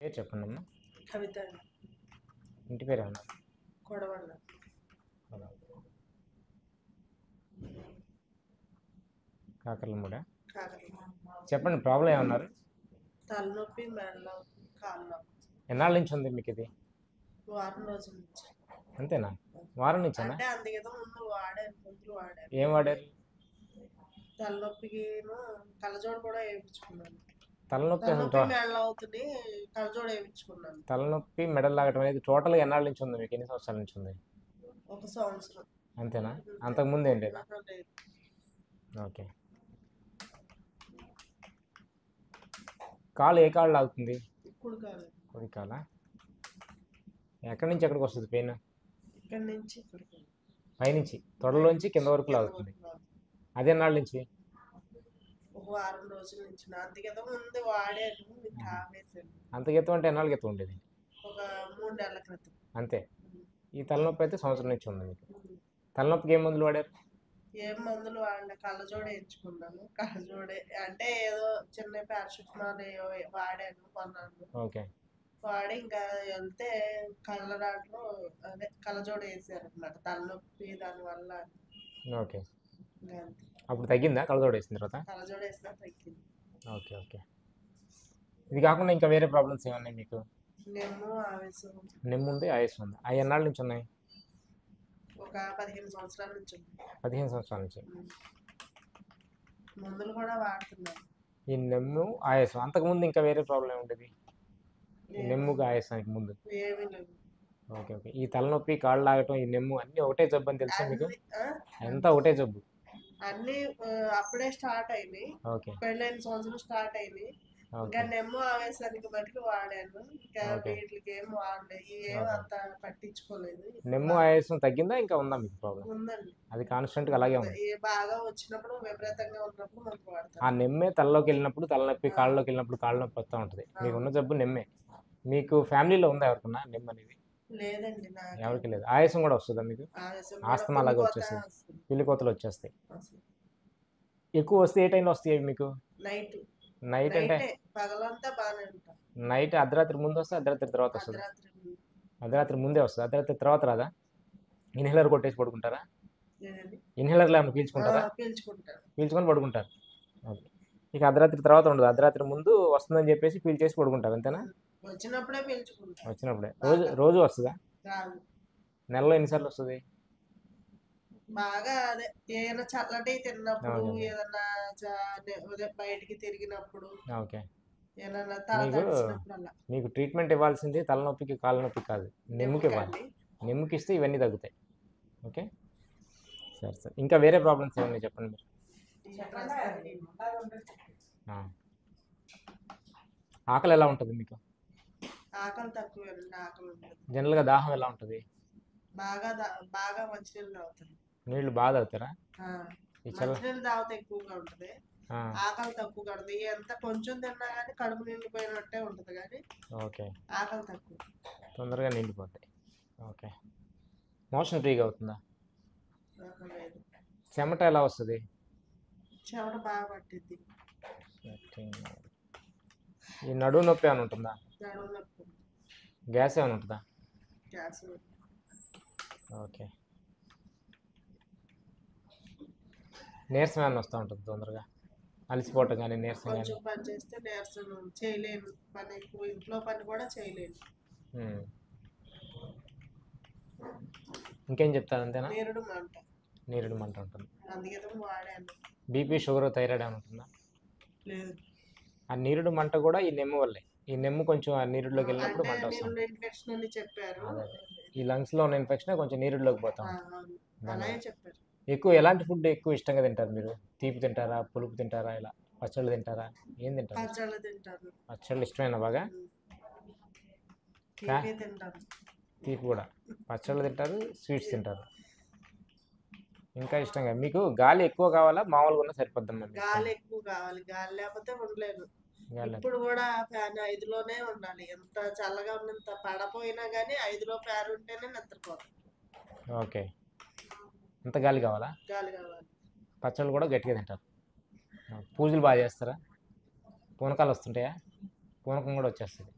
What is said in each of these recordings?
పేరు చెప్పండి అమ్మా. కవిత ఇంటి పేరు ఏమన్నా? కొడవళ్ళ. కాకర్లమూడ. కాకరమ్మ. చెప్పండి, ప్రాబ్లం ఏమన్నారు? తలనొప్పి, మెడలో, కాళ్ళలో. ఎన్నాళ్ళ నుంచి ఉంది మీకు ఇది? వారం రోజుల నుంచి. అంతేనా? వారం నుంచేనా? అంటే అందుకేదో ముందు వాడాను, మందులు వాడాను. ఏం వాడారు? తలనొప్పికి కళ్ళజోడు కూడా వేయించుకున్నాను. తలనొప్పి తలనొప్పి మెడలో అవుతుంది, కళ్ళజోడు వేయించుకున్నాను. తలనొప్పి మెడలు లాగటం అనేది టోటల్గా ఎన్నాళ్ళ నుంచి ఉంది మీకు? ఎన్ని సంవత్సరాల నుంచి ఉంది? 1 సంవత్సరం. అంతేనా? అంతకుముందు ఏంటి? ఓకే. కాలు ఏ కాళ్ళు లాగుతుంది? కుడి కాలు. కుడి కాలా? ఎక్కడి నుంచి ఎక్కడికి వస్తుంది పెయిన్? ఇక్కడి నుంచి ఇక్కడికి. పైనుంచి తొడలోంచి కింద వరకు లాగుతుంది. అదే నాళ్ళ నుంచి? ఒక వారం రోజుల నుంచి. అందుకేదో ముందు వాడాను, ఆపేసాను. అంత క్రితం అంటే ఎన్నాళ్ళ క్రితం ఉండేది? ఒక 3 నెలల క్రితం. అంతే. ఈ తలనొప్పి అయితే సంవత్సరం నుంచి ఉంది మీకు. తలనొప్పికి ఏం మందులు వాడారు? ఏం మందులు వాడిన, కళ్ళజోడు వేయించుకున్నాను. కళ్ళజోడే అంటే ఏదో చిన్న పారాసిటమాల్ వాడాను కొన్నాను. ఓకే. వాడి ఇంకా వెళ్తే కళ్ళ దాంట్లో అదే కళ్ళజోడు వేసారు అనమాట, తలనొప్పి దానివల్ల. ఓకే. అప్పుడు తగ్గిందా కళ్ళజోడు వేసిన తర్వాత? కళ్ళజోడు వేసినా తగ్గింది. Okay okay. ఇది కాకుండా ఇంకా వేరే ప్రాబ్లమ్స్ ఏమన్నాయి మీకు? నెమ్ము, ఆవేశం. నెమ్ము ఉంది, ఆయాసం ఉంది. అవి ఎన్నాళ్ళ నుంచి ఉన్నాయి? ఒక 15 సంవత్సరాల నుంచి. 15 సంవత్సరాల నుంచి. మందులు కూడా వాడుతున్నాను. ఈ నెమ్ము, ఆయాసం అంతకుముందు ఇంకా వేరే ప్రాబ్లం ఉండేది? నెమ్ముకి ఆయాసానికి ముందు ఏమీ లేవు. Okay okay. ఈ తలనొప్పి, కాళ్ళు లాగటం, ఈ నెమ్ము అన్నీ ఒకటే జబ్బు అని తెలుసా మీకు? అంతా ఒకటే జబ్బు? అన్నీ అప్పుడే స్టార్ట్ అయినాయి. ఓకే. పెళ్ళైన సంవత్సరం స్టార్ట్ అయినాయి. ఇంకా నెమ్ము ఆవేశానికి బట్టి వాడాను. ఇంకా వీటికి ఏం వాడలేదు, ఏం అంత పట్టించుకోలేదు. నెమ్ము ఆయాసం తగ్గిందా ఇంకా ఉందా మీకు ప్రాబ్లం? ఉందండి. అది కాన్స్టెంట్గా అలాగే ఉంది. బాగా వచ్చినప్పుడు, విపరీతంగా ఉన్నప్పుడు మందు వాడతాను. ఆ నెమ్మే తలలోకి వెళ్ళినప్పుడు తలనొప్పి, కాళ్ళలోకి వెళ్ళినప్పుడు కాళ్ళ నొప్పి వస్తూ ఉంటుంది. మీకు ఉన్న జబ్బు నెమ్మే. మీకు ఫ్యామిలీలో ఉందా ఎవరికన్నా నెమ్ము అనేది? లేదండి, ఎవరికి లేదు. ఆయాసం కూడా వస్తుందా మీకు? ఆస్తమా అలాగే వచ్చేస్తుంది, పిల్లి కోతలు వచ్చేస్తాయి. ఎక్కువ వస్తే ఏ టైంలో వస్తాయి మీకు? నైట్. నైట్ అంటే పగలంతా బాగానే ఉంటాం. నైట్ అర్ధరాత్రి ముందు వస్తే అర్ధరాత్రి తర్వాత వస్తుంది? అర్ధరాత్రి ముందే వస్తుంది, అర్ధరాత్రి తర్వాత రాదా? ఇన్హేలర్ కొట్టేసి పడుకుంటారా? ఇన్హేలర్లో ఏమైనా పీల్చుకుంటారా? పీల్చుకొని పడుకుంటారు. ఓకే. ఇక అర్ధరాత్రి తర్వాత ఉండదు, అర్ధరాత్రి ముందు వస్తుందని చెప్పేసి పీల్చేసి పడుకుంటారు, అంతేనా? వచ్చినప్పుడే పీల్చుకుంటారు. వచ్చినప్పుడే. రోజు వస్తుందా? నెలలో ఎన్నిసార్లు వస్తుంది? బాగా అదే ఏదైనా చల్లటి తిన్నప్పుడు, ఏదన్నా బయటికి తిరిగినప్పుడు. ఓకే. ఏదన్నా మీకు ట్రీట్మెంట్ ఇవ్వాల్సింది తలనొప్పికి, కాళ్ళ నొప్పి కాదు, నెమ్ముకి ఇవ్వాలి. నెమ్ముకి ఇస్తే ఇవన్నీ తగ్గుతాయి. ఓకే, సరే సరే. ఇంకా వేరే ప్రాబ్లమ్స్ ఏమన్నా చెప్పండి మీరు. ఆకలి ఎలా ఉంటుంది మీకు? ఆకలి తక్కువ. జనరల్గా దాహం ఎలా ఉంటుంది? బాగా మంచినీళ్ళు తాగుతారు. నీళ్ళు బాగా తాగుతారా? మంచినీళ్ళు తాగితే ఎక్కువగా ఉంటుంది, ఆకలి తక్కువ కడుతుంది. ఎంత కొంచెం తిన్నా కానీ కడుపు నిండిపోయినట్టే ఉంటుంది కానీ ఓకే, ఆకలి తక్కువ, తొందరగా నిండిపోతాయి. ఓకే. మోషన్ ఫ్రీగా అవుతుందా? చెమట ఎలా వస్తుంది? చెమట బాగా పట్టింది. ఈ నడుము నొప్పి ఏమైనా ఉంటుందా? నడుము నొప్పి. గ్యాస్ ఏమైనా ఉంటుందా? గ్యాస్. ఓకే. నీరసం ఏమైనా వస్తూ ఉంటుంది తొందరగా? అలసిపోవటం కానీ నీరసం కానీ? కొంచెం పని చేస్తే నీరసం, చేయలేను పని, ఎక్కువ ఇంట్లో పని కూడా చేయలేను. ఇంకేం చెప్తారు? అంతేనా? నీరుడు మంట ఉంటుంది. అందుకే వాడాను. బీపీ, షుగర్, థైరాయిడ్ ఏమైనా ఉంటుందా? లేదు. ఆ నీరుడు మంట కూడా ఈ నెమ్ము వల్లే. ఈ నెమ్ము కొంచెం ఆ నీరుడులోకి వెళ్ళినప్పుడు మంట వస్తుంది. ఇన్ఫెక్షన్ అని చెప్పారు. ఈ లంగ్స్లో ఉన్న ఇన్ఫెక్షన్ కొంచెం నీరుడులోకి పోతాం. అలాగే చెప్పారు. ఎక్కువ ఎలాంటి ఫుడ్ ఎక్కువ ఇష్టంగా తింటారు మీరు? తీపి తింటారా, పులుపు తింటారా, ఇలా పచ్చళ్ళు తింటారా, ఏం తింటారు? పచ్చళ్ళు తింటారు. పచ్చళ్ళు ఇష్టమైన బాగా? తీపి కూడా. పచ్చళ్ళు తింటారు, స్వీట్స్ తింటారు. ఇంకా ఇష్టంగా మీకు గాలి ఎక్కువ కావాలా, మామూలుగా ఉన్న సరిపోద్దమ్మా? గాలి ఎక్కువ కావాలి, గాలి లేకపోతే ఉండలేను. ఇప్పుడు కూడా ఫ్యాన్ 5లోనే ఉండాలి. ఎంత చల్లగా ఉన్నంత పడపోయినా కానీ 5లో ఫ్యాన్ ఉంటేనే నిద్రపోతాం. ఓకే. అంత గాలి కావాలా? గాలి కావాలి. పచ్చళ్ళు కూడా గట్టిగా తింటారు. పూజలు బాగా చేస్తారా? పూనకాలు వస్తుంటాయా? పూనకం కూడా వచ్చేస్తుంది.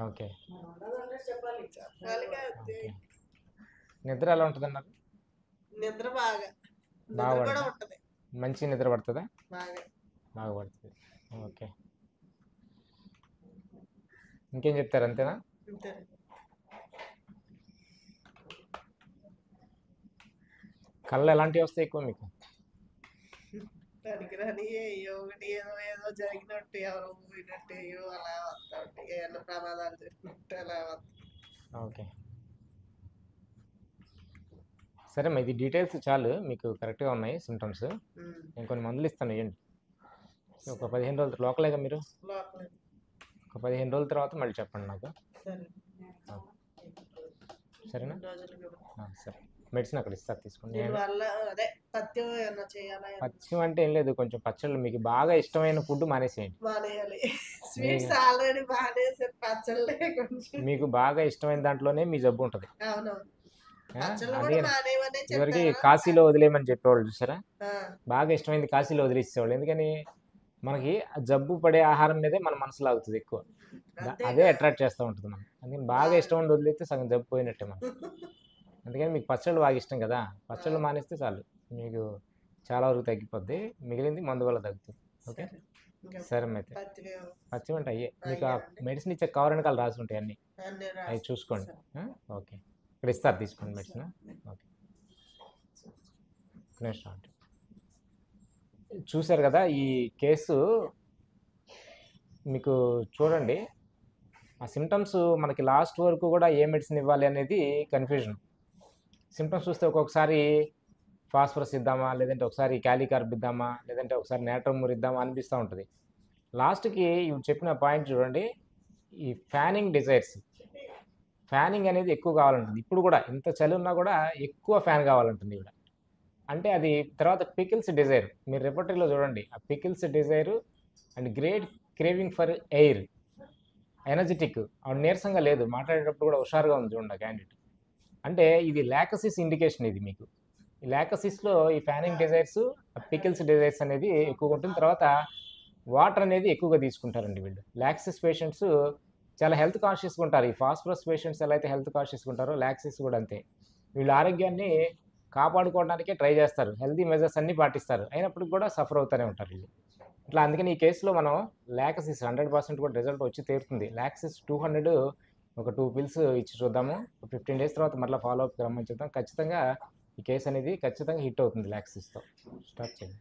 ఓకే. ఖాళీగా ఓకే. నిద్ర ఎలా ఉంటుంది అన్నారు? నిద్ర బాగా బాగా నిద్ర కూడా పడుతుందా? ఉంటది మంచి నిద్ర పడుతుందా? బాగా. బాగా పడుతుంది. ఓకే. ఇంకేం చెప్తారు, అంతేనా? అంతే. కళ్ళు ఎలాంటివి వస్తాయి ఎక్కువ మీకు? పనికిరాని ఏయో ఒకటి ఏదో ఏదో జరిగినట్టు ఎవరో పోయినట్టు ఏయో అలా వస్తా ఉంటాయి. ఏమన్నా ప్రమాదాలు జరిగినట్టు అలా వస్తాయి. ఓకే. సరే మా ఇది డీటెయిల్స్ చాలు, మీకు కరెక్ట్గా ఉన్నాయి సిమ్టమ్స్. నేను కొన్ని మందులు ఇస్తాను, ఇవ్వండి. ఒక 15 రోజులు లోకలేగా మీరు? లోపల. ఒక 15 రోజుల తర్వాత మళ్ళీ చెప్పండి నాకు. సరే. సరేనా? 2 రోజులు కూడా. సరే, మెడిసిన్ అక్కడ ఇస్తారు, తీసుకోండి. దీనివల్ల అదే పత్యం ఏమన్నా చేయాలా? పచ్చిమ అంటే ఏం లేదు, కొంచెం పచ్చళ్ళు మీకు బాగా ఇష్టమైన ఫుడ్ మానేసేయండి. మానేయాలి. స్వీట్స్ ఆల్రెడీ మానేసారు, పచ్చళ్ళే కొంచెం. మీకు బాగా ఇష్టమైన దాంట్లోనే మీ జబ్బు ఉంటుంది. అవునవును. ఆ, పచ్చళ్ళు అదే కూడా మానేయమనే ఇదివరకు చెప్పారా? కాశీలో వదిలేయమని చెప్పేవాళ్ళు చూసారా? ఆ, బాగా ఇష్టమైంది కాశీలో వదిలేసేవాళ్ళు. ఎందుకని? మనకి ఆ జబ్బు పడే ఆహారం మీదే మన మనసు లాగుతుంది ఎక్కువ. అంతే అదే కదా. అట్రాక్ట్ చేస్తూ ఉంటుంది మనం. అందుకని బాగా ఇష్టం ఉండి వదిలేస్తే సగం జబ్బు పోయినట్టే మనం. అందుకని మీకు పచ్చళ్ళు బాగా ఇష్టం కదా, పచ్చళ్ళు మానేస్తే చాలు, మీకు చాలా వరకు తగ్గిపోద్ది. మిగిలింది మందు వల్ల తగ్గుతుంది. ఓకే. సరే. ఇంకా సరే అయితే పత్తివే పచ్చివి అంటే అయ్యే మీకు ఆ అయ్యానండి. మెడిసిన్ ఇచ్చే కవర్ వెనకాల రాసి ఉంటాయి అన్నీ, అన్నీ అవి రాసి. చూసుకోండి. సరే. ఓకే. ఇక్కడ ఇస్తారు, తీసుకోండి మెడిసిన్. ఓకే. నెక్స్ట్ అంటే చూశారు కదా ఈ కేసు, మీకు చూడండి ఆ సిమ్టమ్స్ మనకి లాస్ట్ వరకు కూడా ఏ మెడిసిన్ ఇవ్వాలి అనేది కన్ఫ్యూజన్. సిమ్టమ్స్ చూస్తే ఒక్కొక్కసారి ఫాస్ఫరస్ ఇద్దామా, లేదంటే ఒకసారి క్యాలికార్బ్ ఇద్దామా, లేదంటే ఒకసారి నేట్రమూర్ ఇద్దామా అనిపిస్తూ ఉంటుంది. లాస్ట్కి ఇవి చెప్పిన పాయింట్ చూడండి, ఈ ఫ్యానింగ్ డిజైర్స్, ఫ్యానింగ్ అనేది ఎక్కువ కావాలంటుంది. ఇప్పుడు కూడా ఇంత చలి ఉన్నా కూడా ఎక్కువ ఫ్యాన్ కావాలంటుంది ఇక్కడ. అంటే అది తర్వాత పికిల్స్ డిజైర్, మీరు రెపర్టరీలో చూడండి, ఆ pickles desire and great craving for air, energetic, ఆవిడ నీరసంగా లేదు, మాట్లాడేటప్పుడు కూడా హుషారుగా ఉంది చూడండి క్యాండిడేట్. అంటే ఇది లాకసిస్ ఇండికేషన్. ఇది మీకు ఈ లాకసిస్లో ఈ ఫ్యానింగ్ డిజైర్స్, పికిల్స్ డిజైర్స్ అనేది ఎక్కువగా ఉంటుంది. తర్వాత వాటర్ అనేది ఎక్కువగా తీసుకుంటారండి వీళ్ళు. లాక్సిస్ పేషెంట్స్ చాలా హెల్త్ కాన్షియస్గా ఉంటారు. ఈ ఫాస్ఫరస్ పేషెంట్స్ ఎలా అయితే హెల్త్ కాన్షియస్గా ఉంటారో లాక్సిస్ కూడా అంతే. వీళ్ళు ఆరోగ్యాన్ని కాపాడుకోవడానికే ట్రై చేస్తారు, హెల్తీ మెజర్స్ అన్నీ పాటిస్తారు, అయినప్పటికి కూడా సఫర్ అవుతూనే ఉంటారు వీళ్ళు. ఇట్లా అందుకని ఈ కేసులో మనం లాకసిస్ 100% కూడా రిజల్ట్ వచ్చి తీరుతుంది. లాక్సిస్ 200 ఒక 2 పిల్స్ ఇచ్చి చూద్దాము. 15 డేస్ తర్వాత మళ్ళీ ఫాలో అప్ రమ్మని చెప్తాం. ఖచ్చితంగా ఈ కేసు అనేది ఖచ్చితంగా హిట్ అవుతుంది లాక్సిస్తో. స్టార్ట్ చేయండి.